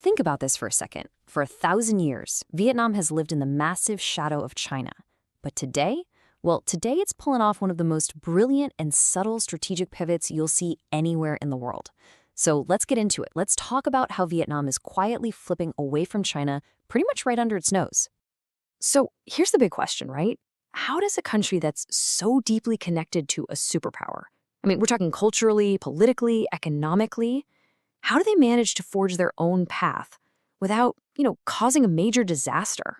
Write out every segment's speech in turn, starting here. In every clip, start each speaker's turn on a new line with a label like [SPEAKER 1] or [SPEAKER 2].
[SPEAKER 1] Think about this for a second. For 1,000 years, Vietnam has lived in the massive shadow of China. But today? Well, today it's pulling off one of the most brilliant and subtle strategic pivots you'll see anywhere in the world. So let's get into it. Let's talk about how Vietnam is quietly flipping away from China pretty much right under its nose. So here's the big question, right? How does a country that's so deeply connected to a superpower, I mean, we're talking culturally, politically, economically, how do they manage to forge their own path without, causing a major disaster?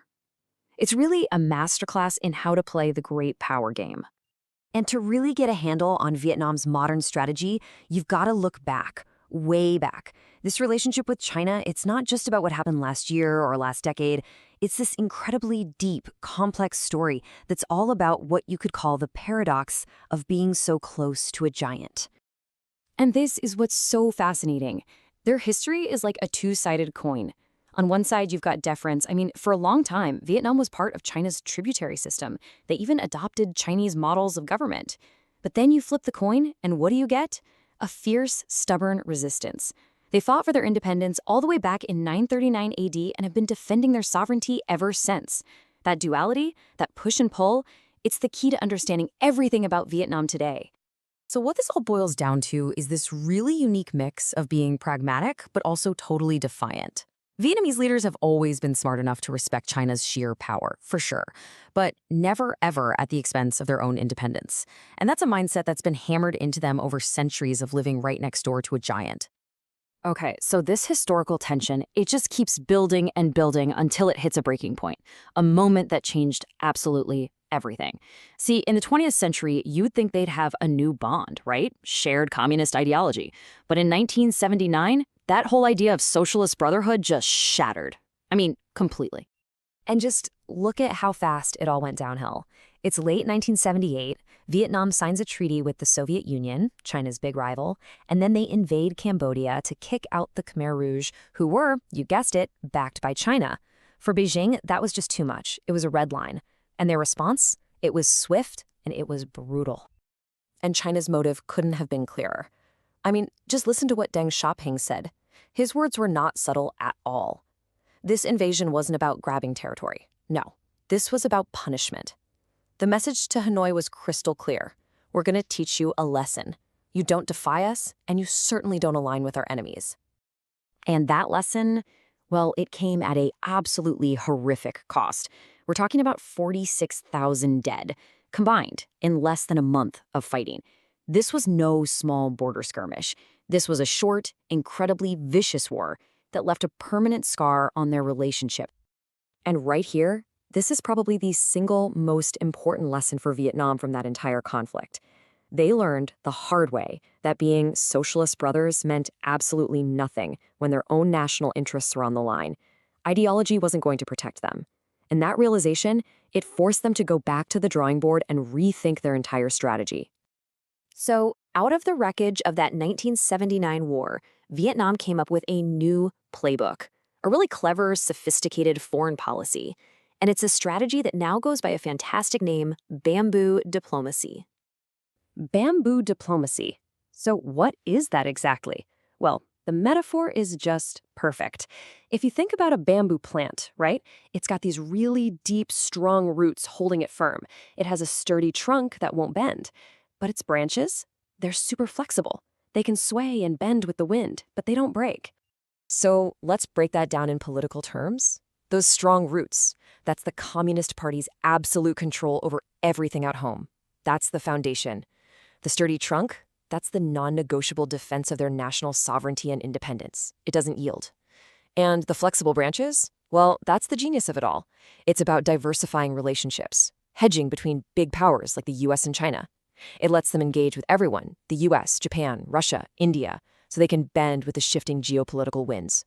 [SPEAKER 1] It's really a masterclass in how to play the great power game. And to really get a handle on Vietnam's modern strategy, you've got to look back, way back. This relationship with China, it's not just about what happened last year or last decade. It's this incredibly deep, complex story that's all about what you could call the paradox of being so close to a giant. And this is what's so fascinating. Their history is like a two-sided coin. On one side, you've got deference. I mean, for a long time, Vietnam was part of China's tributary system. They even adopted Chinese models of government. But then you flip the coin, and what do you get? A fierce, stubborn resistance. They fought for their independence all the way back in 939 AD and have been defending their sovereignty ever since. That duality, that push and pull, it's the key to understanding everything about Vietnam today. So what this all boils down to is this really unique mix of being pragmatic but also totally defiant. Vietnamese leaders have always been smart enough to respect China's sheer power, for sure, but never ever at the expense of their own independence. And that's a mindset that's been hammered into them over centuries of living right next door to a giant. Okay, so this historical tension, it just keeps building and building until it hits a breaking point, a moment that changed absolutely everything. See, in the 20th century, you'd think they'd have a new bond, right? Shared communist ideology. But in 1979, that whole idea of socialist brotherhood just shattered. I mean, completely. And just look at how fast it all went downhill. It's late 1978, Vietnam signs a treaty with the Soviet Union, China's big rival, and then they invade Cambodia to kick out the Khmer Rouge, who were, you guessed it, backed by China. For Beijing, that was just too much. It was a red line. And their response? It was swift and it was brutal. And China's motive couldn't have been clearer. I mean, just listen to what Deng Xiaoping said. His words were not subtle at all. This invasion wasn't about grabbing territory. No, this was about punishment. The message to Hanoi was crystal clear. We're going to teach you a lesson. You don't defy us, and you certainly don't align with our enemies. And that lesson, well, it came at an absolutely horrific cost. We're talking about 46,000 dead, combined, in less than a month of fighting. This was no small border skirmish. This was a short, incredibly vicious war that left a permanent scar on their relationship. And right here, this is probably the single most important lesson for Vietnam from that entire conflict. They learned the hard way that being socialist brothers meant absolutely nothing when their own national interests were on the line. Ideology wasn't going to protect them. And that realization, it forced them to go back to the drawing board and rethink their entire strategy. So, out of the wreckage of that 1979 war, Vietnam came up with a new playbook, a really clever, sophisticated foreign policy. And it's a strategy that now goes by a fantastic name, bamboo diplomacy. Bamboo diplomacy. So what is that exactly? Well, the metaphor is just perfect. If you think about a bamboo plant, right? It's got these really deep, strong roots holding it firm. It has a sturdy trunk that won't bend. But its branches, they're super flexible. They can sway and bend with the wind, but they don't break. So let's break that down in political terms. Those strong roots, that's the Communist Party's absolute control over everything at home. That's the foundation. The sturdy trunk, that's the non-negotiable defense of their national sovereignty and independence. It doesn't yield. And the flexible branches, well, that's the genius of it all. It's about diversifying relationships, hedging between big powers like the US and China. It lets them engage with everyone, the US, Japan, Russia, India, so they can bend with the shifting geopolitical winds.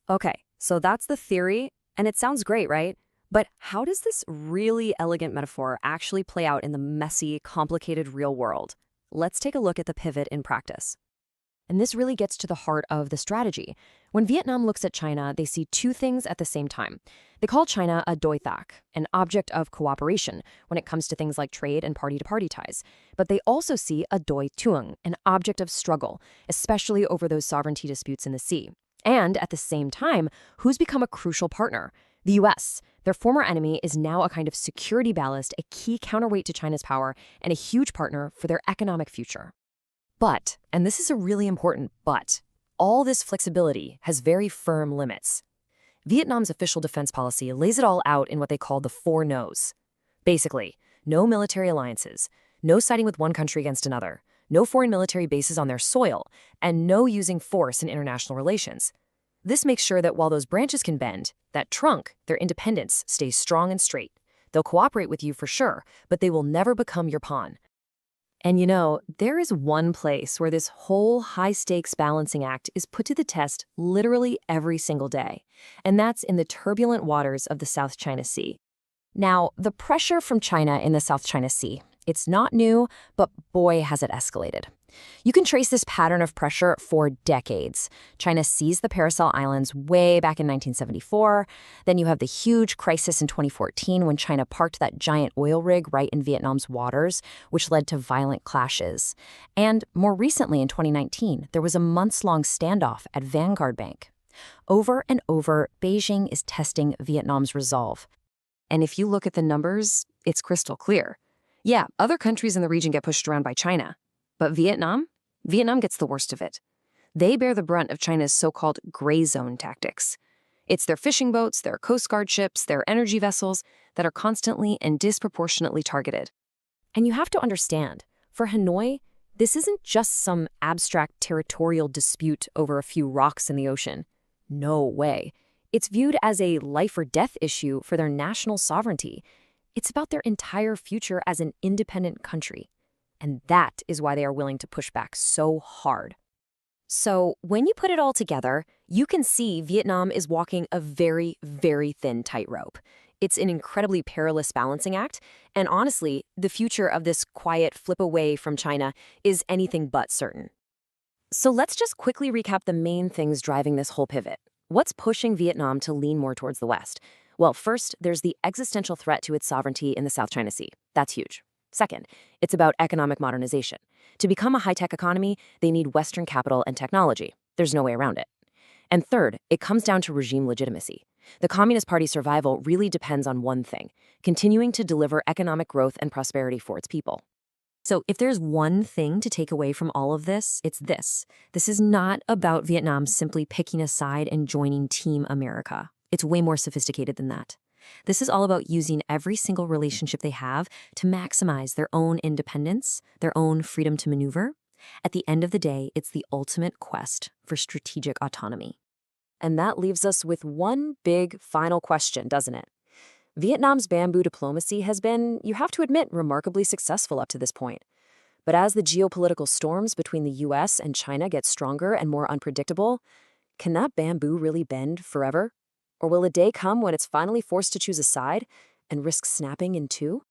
[SPEAKER 1] Okay, so that's the theory, and it sounds great, right? But how does this really elegant metaphor actually play out in the messy, complicated real world? Let's take a look at the pivot in practice. And this really gets to the heart of the strategy. When Vietnam looks at China, they see two things at the same time. They call China a đối tác, an object of cooperation when it comes to things like trade and party-to-party ties. But they also see a đối tượng, an object of struggle, especially over those sovereignty disputes in the sea. And at the same time, who's become a crucial partner? The US. Their former enemy is now a kind of security ballast, a key counterweight to China's power, and a huge partner for their economic future. But, and this is a really important but, all this flexibility has very firm limits. Vietnam's official defense policy lays it all out in what they call the 4 no's. Basically, no military alliances, no siding with one country against another, no foreign military bases on their soil, and no using force in international relations. This makes sure that while those branches can bend, that trunk, their independence, stays strong and straight. They'll cooperate with you for sure, but they will never become your pawn. And you know, there is one place where this whole high-stakes balancing act is put to the test literally every single day, and that's in the turbulent waters of the South China Sea. Now, the pressure from China in the South China Sea, it's not new, but boy, has it escalated. You can trace this pattern of pressure for decades. China seized the Paracel Islands way back in 1974. Then you have the huge crisis in 2014 when China parked that giant oil rig right in Vietnam's waters, which led to violent clashes. And more recently in 2019, there was a months-long standoff at Vanguard Bank. Over and over, Beijing is testing Vietnam's resolve. And if you look at the numbers, it's crystal clear. Yeah, other countries in the region get pushed around by China. But Vietnam gets the worst of it. They bear the brunt of China's so-called gray zone tactics. It's their fishing boats, their Coast Guard ships, their energy vessels that are constantly and disproportionately targeted. And you have to understand, for Hanoi, this isn't just some abstract territorial dispute over a few rocks in the ocean. No way. It's viewed as a life or death issue for their national sovereignty. It's about their entire future as an independent country. And that is why they are willing to push back so hard. So when you put it all together, you can see Vietnam is walking a very, very thin tightrope. It's an incredibly perilous balancing act, and honestly, the future of this quiet flip away from China is anything but certain. So let's just quickly recap the main things driving this whole pivot. What's pushing Vietnam to lean more towards the West? Well, first, there's the existential threat to its sovereignty in the South China Sea. That's huge. Second, it's about economic modernization. To become a high-tech economy, they need Western capital and technology. There's no way around it. And third, it comes down to regime legitimacy. The Communist Party's survival really depends on one thing: continuing to deliver economic growth and prosperity for its people. So if there's one thing to take away from all of this, it's this. This is not about Vietnam simply picking a side and joining Team America. It's way more sophisticated than that. This is all about using every single relationship they have to maximize their own independence, their own freedom to maneuver. At the end of the day, it's the ultimate quest for strategic autonomy. And that leaves us with one big final question, doesn't it? Vietnam's bamboo diplomacy has been, you have to admit, remarkably successful up to this point. But as the geopolitical storms between the US and China get stronger and more unpredictable, can that bamboo really bend forever? Or will a day come when it's finally forced to choose a side and risk snapping in two?